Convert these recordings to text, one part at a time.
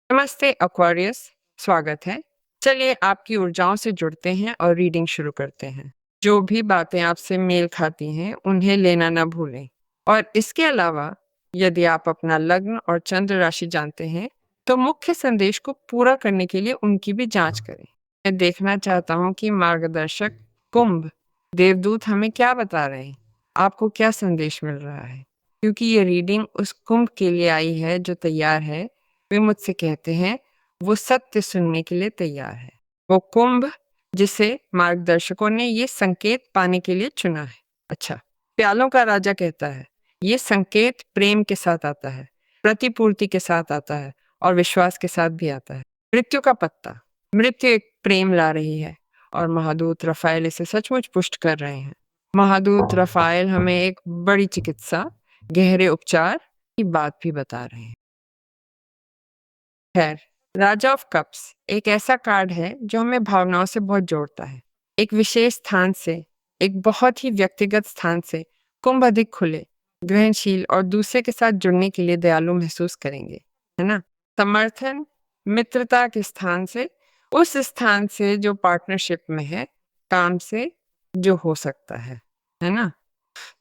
नमस्ते एक्वेरियस। स्वागत है। चलिए आपकी ऊर्जाओं से जुड़ते हैं और रीडिंग शुरू करते हैं। जो भी बातें आपसे मेल खाती हैं उन्हें लेना ना भूलें। और इसके अलावा यदि आप अपना लग्न और चंद्र राशि जानते हैं तो मुख्य संदेश को पूरा करने के लिए उनकी भी जांच करें। मैं देखना चाहता हूँ कि मार्गदर्शक कुंभ देवदूत हमें क्या बता रहे हैं। आपको क्या संदेश मिल रहा है, क्योंकि ये रीडिंग उस कुंभ के लिए आई है जो तैयार है। वे मुझसे कहते हैं वो सत्य सुनने के लिए तैयार है। वो कुंभ जिसे मार्गदर्शकों ने ये संकेत पाने के लिए चुना है। अच्छा, प्यालों का राजा कहता है ये संकेत प्रेम के साथ आता है, प्रतिपूर्ति के साथ आता है और विश्वास के साथ भी आता है। मृत्यु का पत्ता, मृत्यु एक प्रेम ला रही है और महादूत रफाएल इसे सचमुच पुष्ट कर रहे हैं। महादूत रफाएल हमें एक बड़ी चिकित्सा, गहरे उपचार की बात भी बता रहे हैं। खैर, राजा ऑफ कप्स एक ऐसा कार्ड है जो हमें भावनाओं से बहुत जोड़ता है। एक विशेष स्थान से, एक बहुत ही व्यक्तिगत स्थान से कुंभ अधिक खुले, ग्रहणशील और दूसरे के साथ जुड़ने के लिए दयालु महसूस करेंगे, है ना। समर्थन, मित्रता के स्थान से, उस स्थान से जो पार्टनरशिप में है, काम से जो हो सकता है ना।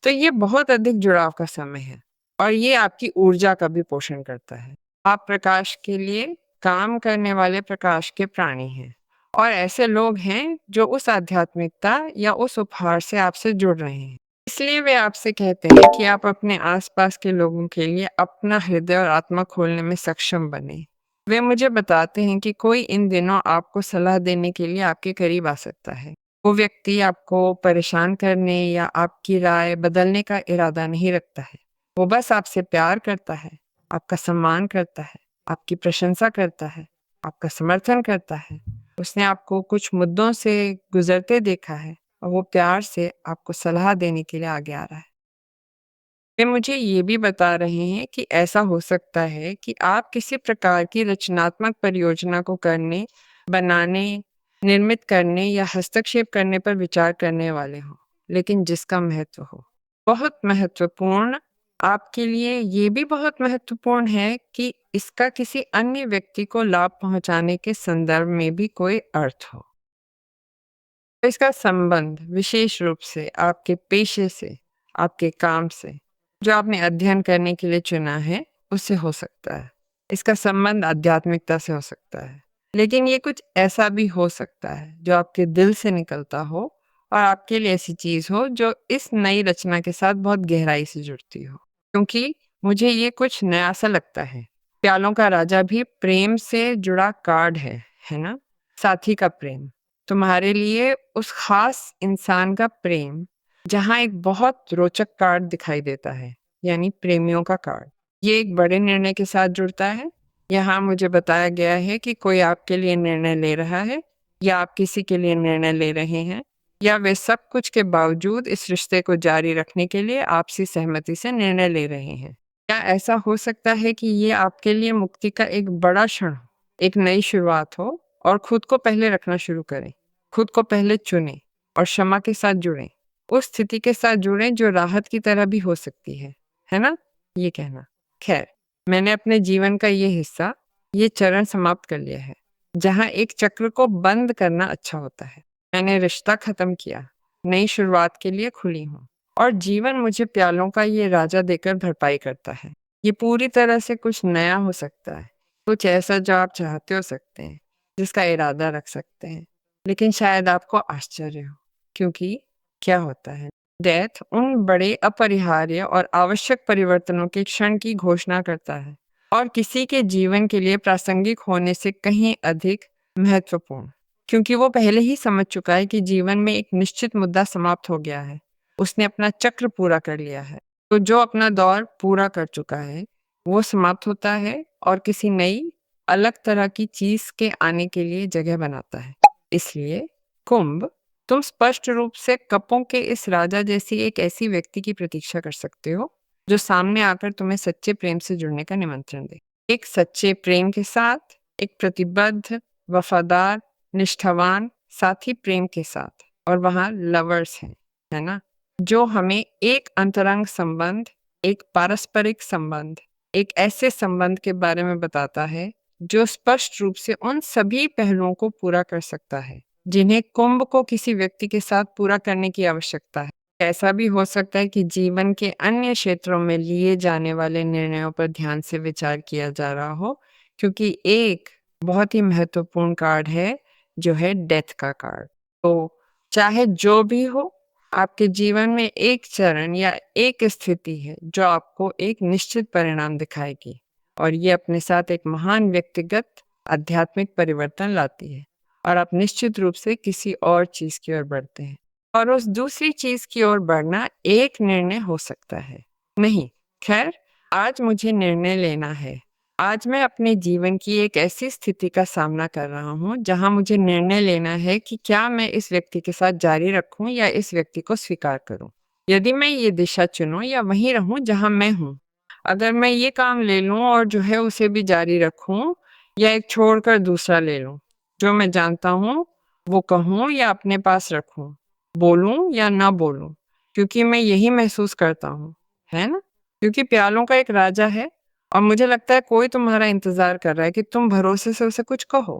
तो ये बहुत अधिक जुड़ाव का समय है और ये आपकी ऊर्जा का भी पोषण करता है। आप प्रकाश के लिए काम करने वाले प्रकाश के प्राणी हैं और ऐसे लोग हैं जो उस आध्यात्मिकता या उस उपहार से आपसे जुड़ रहे हैं। इसलिए वे आपसे कहते हैं कि आप अपने आसपास के लोगों के लिए अपना हृदय और आत्मा खोलने में सक्षम बने। वे मुझे बताते हैं कि कोई इन दिनों आपको सलाह देने के लिए आपके करीब आ सकता है। वो व्यक्ति आपको परेशान करने या आपकी राय बदलने का इरादा नहीं रखता है। वो बस आपसे प्यार करता है, आपका सम्मान करता है, आपकी प्रशंसा करता है, आपका समर्थन करता है। उसने आपको कुछ मुद्दों से गुजरते देखा है और वो प्यार से आपको सलाह देने के लिए आगे आ रहा है। वे मुझे ये भी बता रहे हैं कि ऐसा हो सकता है कि आप किसी प्रकार की रचनात्मक परियोजना को करने, बनाने, निर्मित करने या हस्तक्षेप करने पर विचार करने वाले हों, लेकिन जिसका महत्व हो। बहुत महत्वपूर्ण, आपके लिए ये भी बहुत महत्वपूर्ण है कि इसका किसी अन्य व्यक्ति को लाभ पहुंचाने के संदर्भ में भी कोई अर्थ हो। इसका संबंध विशेष रूप से आपके पेशे से, आपके काम से, जो आपने अध्ययन करने के लिए चुना है, उससे हो सकता है। इसका संबंध आध्यात्मिकता से हो सकता है, लेकिन ये कुछ ऐसा भी हो सकता है जो आपके दिल से निकलता हो और आपके लिए ऐसी चीज हो जो इस नई रचना के साथ बहुत गहराई से जुड़ती हो। क्योंकि मुझे ये कुछ नया सा लगता है। प्यालों का राजा भी प्रेम से जुड़ा कार्ड है ना। साथी का प्रेम, तुम्हारे लिए उस खास इंसान का प्रेम, जहां एक बहुत रोचक कार्ड दिखाई देता है, यानी प्रेमियों का कार्ड। ये एक बड़े निर्णय के साथ जुड़ता है। यहाँ मुझे बताया गया है कि कोई आपके लिए निर्णय ले रहा है या आप किसी के लिए निर्णय ले रहे हैं, या वे सब कुछ के बावजूद इस रिश्ते को जारी रखने के लिए आपसी सहमति से निर्णय ले रहे हैं। क्या ऐसा हो सकता है कि ये आपके लिए मुक्ति का एक बड़ा क्षण हो, एक नई शुरुआत हो, और खुद को पहले रखना शुरू करें। खुद को पहले चुनें और क्षमा के साथ जुड़ें। उस स्थिति के साथ जुड़ें जो राहत की तरह भी हो सकती है ना? ये कहना। खैर, मैंने अपने जीवन का ये हिस्सा, ये चरण समाप्त कर लिया है, जहाँ एक चक्र को बंद करना अच्छा होता है। मैंने रिश्ता खत्म किया, नई शुरुआत के लिए खुली हूँ और जीवन मुझे प्यालों का ये राजा देकर भरपाई करता है। ये पूरी तरह से कुछ नया हो सकता है, कुछ ऐसा जो आप चाहते हो सकते हैं, जिसका इरादा रख सकते हैं, लेकिन शायद आपको आश्चर्य हो, क्योंकि क्या होता है, डेथ उन बड़े अपरिहार्य और आवश्यक परिवर्तनों के क्षण की घोषणा करता है और किसी के जीवन के लिए प्रासंगिक होने से कहीं अधिक महत्वपूर्ण, क्योंकि वो पहले ही समझ चुका है कि जीवन में एक निश्चित मुद्दा समाप्त हो गया है। उसने अपना चक्र पूरा कर लिया है। तो जो अपना दौर पूरा कर चुका है वो समाप्त होता है और किसी नई अलग तरह की चीज के आने के लिए जगह बनाता है। इसलिए कुंभ, तुम स्पष्ट रूप से कपों के इस राजा जैसी एक ऐसी व्यक्ति की प्रतीक्षा कर सकते हो जो सामने आकर तुम्हें सच्चे प्रेम से जुड़ने का निमंत्रण दे। एक सच्चे प्रेम के साथ, एक प्रतिबद्ध, वफादार, निष्ठावान साथी प्रेम के साथ, और वहां लवर्स हैं, है ना, जो हमें एक अंतरंग संबंध, एक पारस्परिक संबंध, एक ऐसे संबंध के बारे में बताता है जो स्पष्ट रूप से उन सभी पहलुओं को पूरा कर सकता है जिन्हें कुंभ को किसी व्यक्ति के साथ पूरा करने की आवश्यकता है। ऐसा भी हो सकता है कि जीवन के अन्य क्षेत्रों में लिए जाने वाले निर्णयों पर ध्यान से विचार किया जा रहा हो, क्योंकि एक बहुत ही महत्वपूर्ण कार्ड है जो है डेथ का कार्ड। तो चाहे जो भी हो, आपके जीवन में एक चरण या एक स्थिति है जो आपको एक निश्चित परिणाम दिखाएगी और ये अपने साथ एक महान व्यक्तिगत आध्यात्मिक परिवर्तन लाती है और आप निश्चित रूप से किसी और चीज की ओर बढ़ते हैं। और उस दूसरी चीज की ओर बढ़ना एक निर्णय हो सकता है। नहीं, खैर, आज मुझे निर्णय लेना है। आज मैं अपने जीवन की एक ऐसी स्थिति का सामना कर रहा हूँ जहाँ मुझे निर्णय लेना है कि क्या मैं इस व्यक्ति के साथ जारी रखूँ या इस व्यक्ति को स्वीकार करूँ। यदि मैं ये दिशा चुनूँ या वहीं रहूँ जहाँ मैं हूँ। अगर मैं ये काम ले लूँ और जो है उसे भी जारी रखूँ या एक छोड़कर दूसरा ले लूँ। जो मैं जानता हूँ वो कहूँ या अपने पास रखूँ, बोलूँ या ना बोलूँ, क्योंकि मैं यही महसूस करता हूँ, है ना? क्योंकि प्यालों का एक राजा है और मुझे लगता है कोई तुम्हारा इंतजार कर रहा है कि तुम भरोसे से उसे कुछ कहो।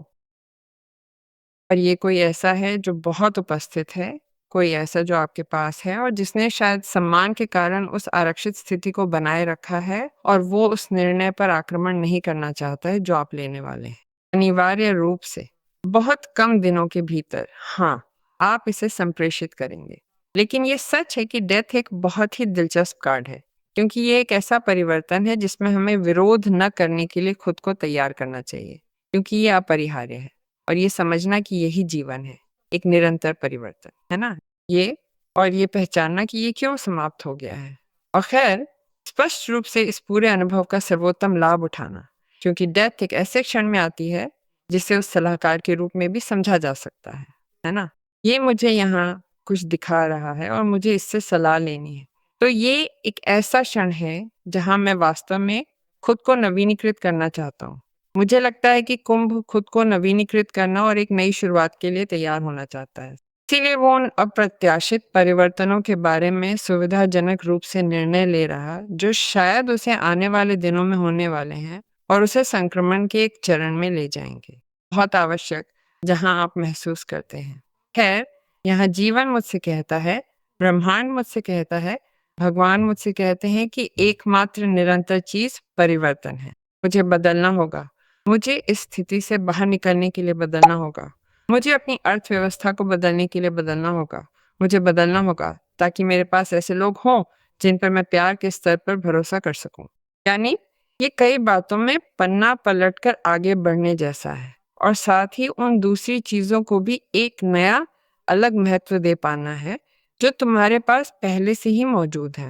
और ये कोई ऐसा है जो बहुत उपस्थित है, कोई ऐसा जो आपके पास है और जिसने शायद सम्मान के कारण उस आरक्षित स्थिति को बनाए रखा है और वो उस निर्णय पर आक्रमण नहीं करना चाहता है जो आप लेने वाले हैं। अनिवार्य रूप से बहुत कम दिनों के भीतर, हाँ, आप इसे संप्रेषित करेंगे। लेकिन ये सच है कि डेथ एक बहुत ही दिलचस्प कार्ड है, क्योंकि ये एक ऐसा परिवर्तन है जिसमें हमें विरोध न करने के लिए खुद को तैयार करना चाहिए, क्योंकि ये अपरिहार्य है। और ये समझना कि यही जीवन है, एक निरंतर परिवर्तन, है ना? ये पहचानना कि ये क्यों समाप्त हो गया है। और खैर, स्पष्ट रूप से इस पूरे अनुभव का सर्वोत्तम लाभ उठाना, क्योंकि डेथ एक ऐसे क्षण में आती है जिसे उस सलाहकार के रूप में भी समझा जा सकता है ना? ये मुझे यहाँ कुछ दिखा रहा है और मुझे इससे सलाह लेनी है। तो ये एक ऐसा क्षण है जहाँ मैं वास्तव में खुद को नवीनीकृत करना चाहता हूँ। मुझे लगता है कि कुंभ खुद को नवीनीकृत करना और एक नई शुरुआत के लिए तैयार होना चाहता है। इसीलिए वो उन अप्रत्याशित परिवर्तनों के बारे में सुविधाजनक रूप से निर्णय ले रहा, जो शायद उसे आने वाले दिनों में होने वाले हैं और उसे संक्रमण के एक चरण में ले जाएंगे। बहुत आवश्यक, जहां आप महसूस करते हैं। खैर, यहाँ जीवन मुझसे कहता है, ब्रह्मांड मुझसे कहता है, भगवान मुझसे कहते हैं कि एकमात्र निरंतर चीज परिवर्तन है। मुझे बदलना होगा। मुझे इस स्थिति से बाहर निकलने के लिए बदलना होगा। मुझे अपनी अर्थव्यवस्था को बदलने के लिए बदलना होगा। मुझे बदलना होगा ताकि मेरे पास ऐसे लोग हों जिन पर मैं प्यार के स्तर पर भरोसा कर सकूं। यानी ये कई बातों में पन्ना पलटकर आगे बढ़ने जैसा है और साथ ही उन दूसरी चीजों को भी एक नया अलग महत्व दे पाना है जो तुम्हारे पास पहले से ही मौजूद है।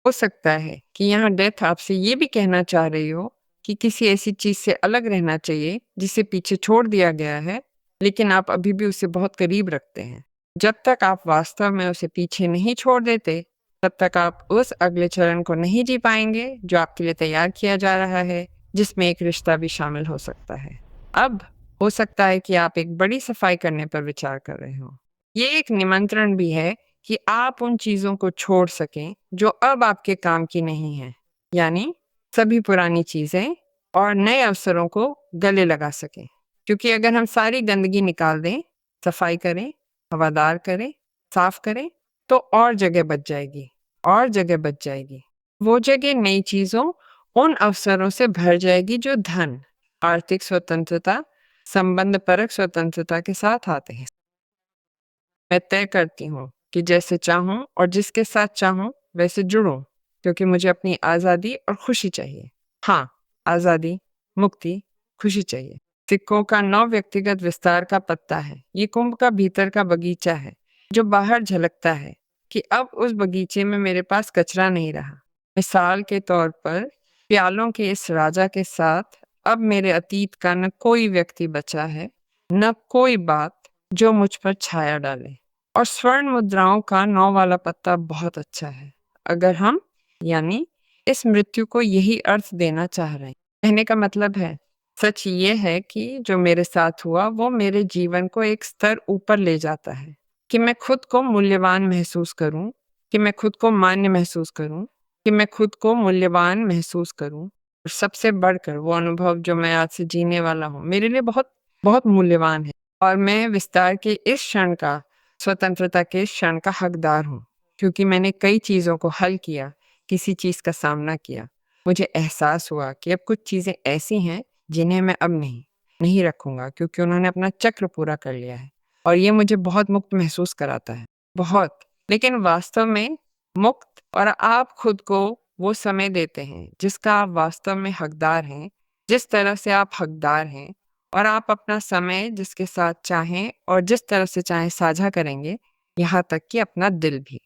हो सकता है कि यहाँ डेथ आपसे ये भी कहना चाह रही हो कि किसी ऐसी चीज से अलग रहना चाहिए जिसे पीछे छोड़ दिया गया है, लेकिन आप अभी भी उसे बहुत करीब रखते हैं। जब तक आप वास्तव में उसे पीछे नहीं छोड़ देते, तब तक आप उस अगले चरण को नहीं जी पाएंगे जो आपके लिए तैयार किया जा रहा है, जिसमें एक रिश्ता भी शामिल हो सकता है। अब हो सकता है कि आप एक बड़ी सफाई करने पर विचार कर रहे हो। ये एक निमंत्रण भी है कि आप उन चीजों को छोड़ सकें जो अब आपके काम की नहीं है, यानी सभी पुरानी चीजें, और नए अवसरों को गले लगा सकें। क्योंकि अगर हम सारी गंदगी निकाल दें, सफाई करें, हवादार करें, साफ करें, तो और जगह बच जाएगी, और जगह बच जाएगी। वो जगह नई चीजों, उन अवसरों से भर जाएगी जो धन, आर्थिक स्वतंत्रता, संबंध परक स्वतंत्रता के साथ आते हैं। मैं तय करती हूँ कि जैसे चाहूँ और जिसके साथ चाहूँ वैसे जुड़ूं, क्योंकि मुझे अपनी आज़ादी और खुशी चाहिए। हाँ, आज़ादी, मुक्ति, खुशी चाहिए। सिक्कों का 9 व्यक्तिगत विस्तार का पत्ता है। ये कुंभ का भीतर का बगीचा है जो बाहर झलकता है कि अब उस बगीचे में मेरे पास कचरा नहीं रहा। मिसाल के तौर पर, प्यालों के इस राजा के साथ अब मेरे अतीत का न कोई व्यक्ति बचा है, न कोई बात जो मुझ पर छाया डाले। और स्वर्ण मुद्राओं का 9 वाला पत्ता बहुत अच्छा है। अगर हम, यानी इस मृत्यु को यही अर्थ देना चाह रहे हैं। कहने का मतलब है, सच ये है कि जो मेरे साथ हुआ वो मेरे जीवन को एक स्तर ऊपर ले जाता है, कि मैं खुद को मूल्यवान महसूस करूं, कि मैं खुद को मान्य महसूस करूं, कि मैं खुद को मूल्यवान महसूस करूं। और सबसे बढ़कर वो अनुभव जो मैं आज से जीने वाला हूँ, मेरे लिए बहुत बहुत मूल्यवान है और मैं विस्तार के इस क्षण का, स्वतंत्रता के इस क्षण का हकदार हूँ, क्योंकि मैंने कई चीज़ों को हल किया, किसी चीज़ का सामना किया। मुझे एहसास हुआ कि अब कुछ चीज़ें ऐसी हैं, जिन्हें मैं अब नहीं रखूँगा क्योंकि उन्होंने अपना चक्र पूरा कर लिया है और ये मुझे बहुत मुक्त महसूस कराता है, बहुत। लेकिन वास्तव में मुक्त और आप खुद को वो समय देते हैं जिसका आप वास्तव में हकदार हैं, जिस तरह से आप हकदार हैं और आप अपना समय जिसके साथ चाहें और जिस तरह से चाहें साझा करेंगे, यहाँ तक कि अपना दिल भी।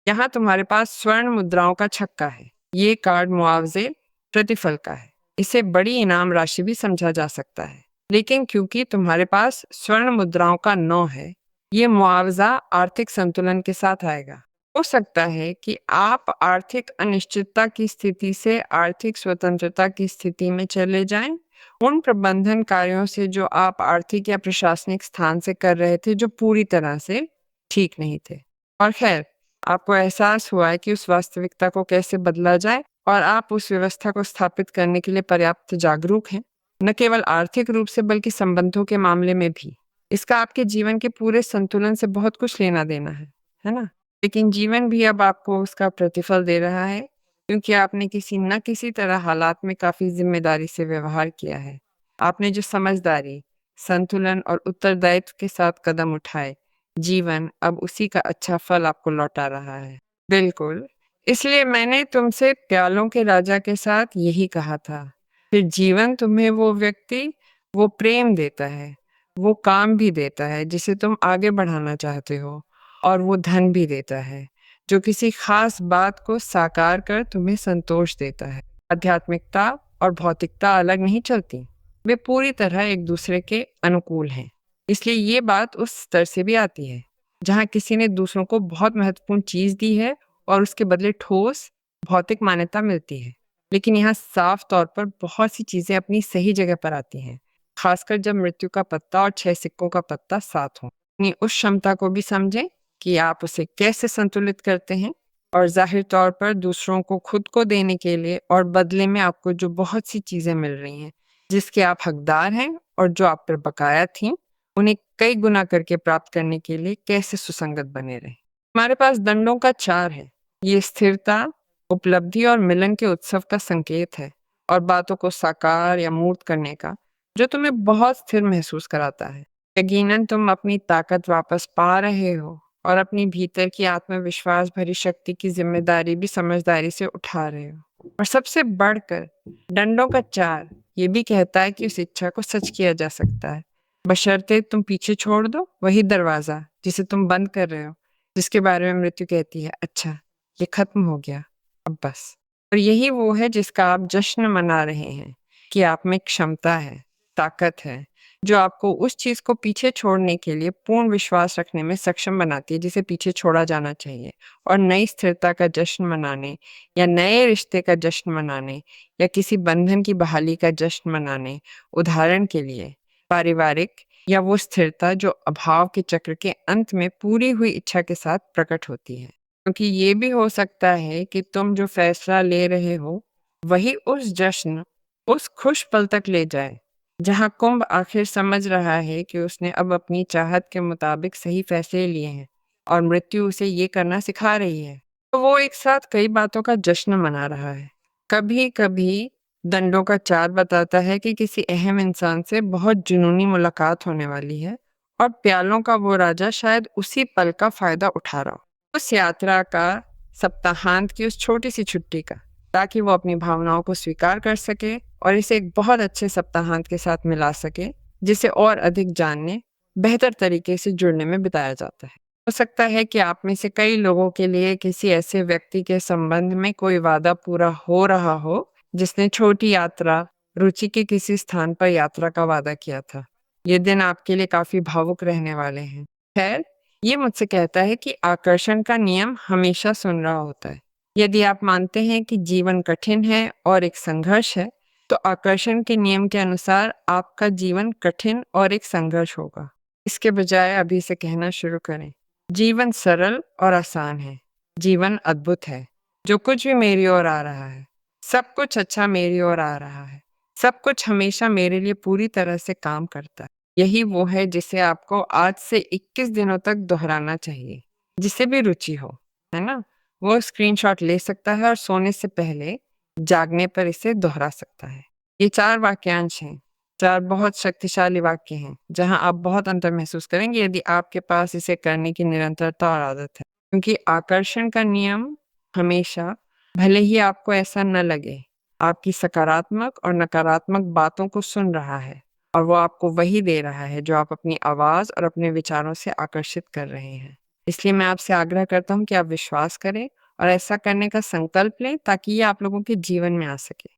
यहाँ तुम्हारे पास स्वर्ण मुद्राओं का छक्का है। ये कार्ड मुआवजे प्रतिफल का है। इसे बड़ी इनाम राशि भी समझा जा सकता है। लेकिन क्योंकि तुम्हारे पास स्वर्ण मुद्राओं का 9 है, ये मुआवजा आर्थिक संतुलन के साथ आएगा। हो सकता है कि आप आर्थिक अनिश्चितता की स्थिति से आर्थिक स्वतंत्रता की स्थिति में चले जाएं। उन प्रबंधन कार्यों से जो आप आर्थिक या प्रशासनिक स्थान से कर रहे थे, जो पूरी तरह से ठीक नहीं थे। और खैर, आपको एहसास हुआ है कि उस वास्तविकता को कैसे बदला जाए और आप उस व्यवस्था को स्थापित करने के लिए पर्याप्त जागरूक हैं, न केवल आर्थिक रूप से बल्कि संबंधों के मामले में भी। इसका आपके जीवन के पूरे संतुलन से बहुत कुछ लेना देना है ना? लेकिन जीवन भी अब आपको उसका प्रतिफल दे रहा है, क्योंकि आपने किसी न किसी तरह हालात में काफ़ी ज़िम्मेदारी से व्यवहार किया है। आपने जो समझदारी, संतुलन और उत्तरदायित्व के साथ कदम उठाए, जीवन अब उसी का अच्छा फल आपको लौटा रहा है। बिल्कुल, इसलिए मैंने तुमसे प्यालों के राजा के साथ यही कहा था। फिर जीवन तुम्हें वो व्यक्ति, वो प्रेम देता है, वो काम भी देता है जिसे तुम आगे बढ़ाना चाहते हो और वो धन भी देता है, जो किसी खास बात को साकार कर तुम्हें संतोष देता है। आध्यात्मिकता और भौतिकता अलग नहीं चलती, वे पूरी तरह एक दूसरे के अनुकूल हैं। इसलिए ये बात उस स्तर से भी आती है, जहाँ किसी ने दूसरों को बहुत महत्वपूर्ण चीज़ दी है और उसके बदले ठोस, भौतिक मान्यता मिलती है। लेकिन यहाँ साफ तौर पर बहुत सी चीज़ें अपनी सही जगह पर आती हैं, खासकर जब मृत्यु का पत्ता और 6 सिक्कों का पत्ता साथ हों। अपनी उस क्षमता को भी समझें कि आप उसे कैसे संतुलित करते हैं और ज़ाहिर तौर पर दूसरों को खुद को देने के लिए और बदले में आपको जो बहुत सी चीज़ें मिल रही हैं, जिसके आप हकदार हैं और जो आप पर बकाया थीं, उन्हें कई गुना करके प्राप्त करने के लिए कैसे सुसंगत बने रहें। हमारे पास दंडों का 4 है। ये स्थिरता, उपलब्धि और मिलन के उत्सव का संकेत है और बातों को साकार या मूर्त करने का, जो तुम्हें बहुत स्थिर महसूस कराता है। यकीनन तुम अपनी ताकत वापस पा रहे हो और अपनी भीतर की आत्मविश्वास भरी शक्ति की जिम्मेदारी भी समझदारी से उठा रहे हो। और सबसे बढ़कर डंडों का 4 ये भी कहता है कि उस इच्छा को सच किया जा सकता है, बशर्ते तुम पीछे छोड़ दो वही दरवाजा जिसे तुम बंद कर रहे हो, जिसके बारे में मृत्यु कहती है, अच्छा ये खत्म हो गया, अब बस। और यही वो है जिसका आप जश्न मना रहे हैं, कि आप में क्षमता है, ताकत है, जो आपको उस चीज़ को पीछे छोड़ने के लिए पूर्ण विश्वास रखने में सक्षम बनाती है जिसे पीछे छोड़ा जाना चाहिए, और नई स्थिरता का जश्न मनाने या नए रिश्ते का जश्न मनाने या किसी बंधन की बहाली का जश्न मनाने, उदाहरण के लिए पारिवारिक या वो स्थिरता जो अभाव के चक्र के अंत में पूरी हुई इच्छा के साथ प्रकट होती है। क्योंकि ये भी हो सकता है कि तुम जो फैसला ले रहे हो वही उस जश्न, उस खुश पल तक ले जाए जहां कुंभ आखिर समझ रहा है कि उसने अब अपनी चाहत के मुताबिक सही फैसले लिए हैं और मृत्यु उसे ये करना सिखा रही है। तो वो एक साथ कई बातों का जश्न मना रहा है। कभी कभी दंडों का 4 बताता है कि किसी अहम इंसान से बहुत जुनूनी मुलाकात होने वाली है और प्यालों का वो राजा शायद उसी पल का फायदा उठा रहा हो, उस यात्रा का, सप्ताहांत की उस छोटी सी छुट्टी का, ताकि वो अपनी भावनाओं को स्वीकार कर सके और इसे एक बहुत अच्छे सप्ताहांत के साथ मिला सके जिसे और अधिक जानने, बेहतर तरीके से जुड़ने में बिताया जाता है। हो सकता है कि आप में से कई लोगों के लिए किसी ऐसे व्यक्ति के संबंध में कोई वादा पूरा हो रहा हो जिसने छोटी यात्रा, रुचि के किसी स्थान पर यात्रा का वादा किया था। ये दिन आपके लिए काफी भावुक रहने वाले हैं। खैर, ये मुझसे कहता है कि आकर्षण का नियम हमेशा सुन रहा होता है। यदि आप मानते हैं कि जीवन कठिन है और एक संघर्ष है, तो आकर्षण के नियम के अनुसार आपका जीवन कठिन और एक संघर्ष होगा। इसके बजाय अभी से कहना शुरू करें, जीवन सरल और आसान है, जीवन अद्भुत है, जो कुछ भी मेरी ओर आ रहा है सब कुछ अच्छा मेरी ओर आ रहा है। सब कुछ हमेशा मेरे लिए पूरी तरह से काम करता है। यही वो है जिसे आपको आज से 21 दिनों तक दोहराना चाहिए, जिसे भी रुचि हो, है ना? वो स्क्रीनशॉट ले सकता है और सोने से पहले जागने पर इसे दोहरा सकता है। ये 4 वाक्यांश हैं, 4 बहुत शक्तिशाली वाक्य हैं, जहाँ आप बहुत अंतर महसूस करेंगे यदि आपके पास इसे करने की निरंतरता और आदत है। क्योंकि आकर्षण का नियम हमेशा, भले ही आपको ऐसा न लगे, आपकी सकारात्मक और नकारात्मक बातों को सुन रहा है और वो आपको वही दे रहा है जो आप अपनी आवाज़ और अपने विचारों से आकर्षित कर रहे हैं। इसलिए मैं आपसे आग्रह करता हूँ कि आप विश्वास करें और ऐसा करने का संकल्प लें ताकि ये आप लोगों के जीवन में आ सके।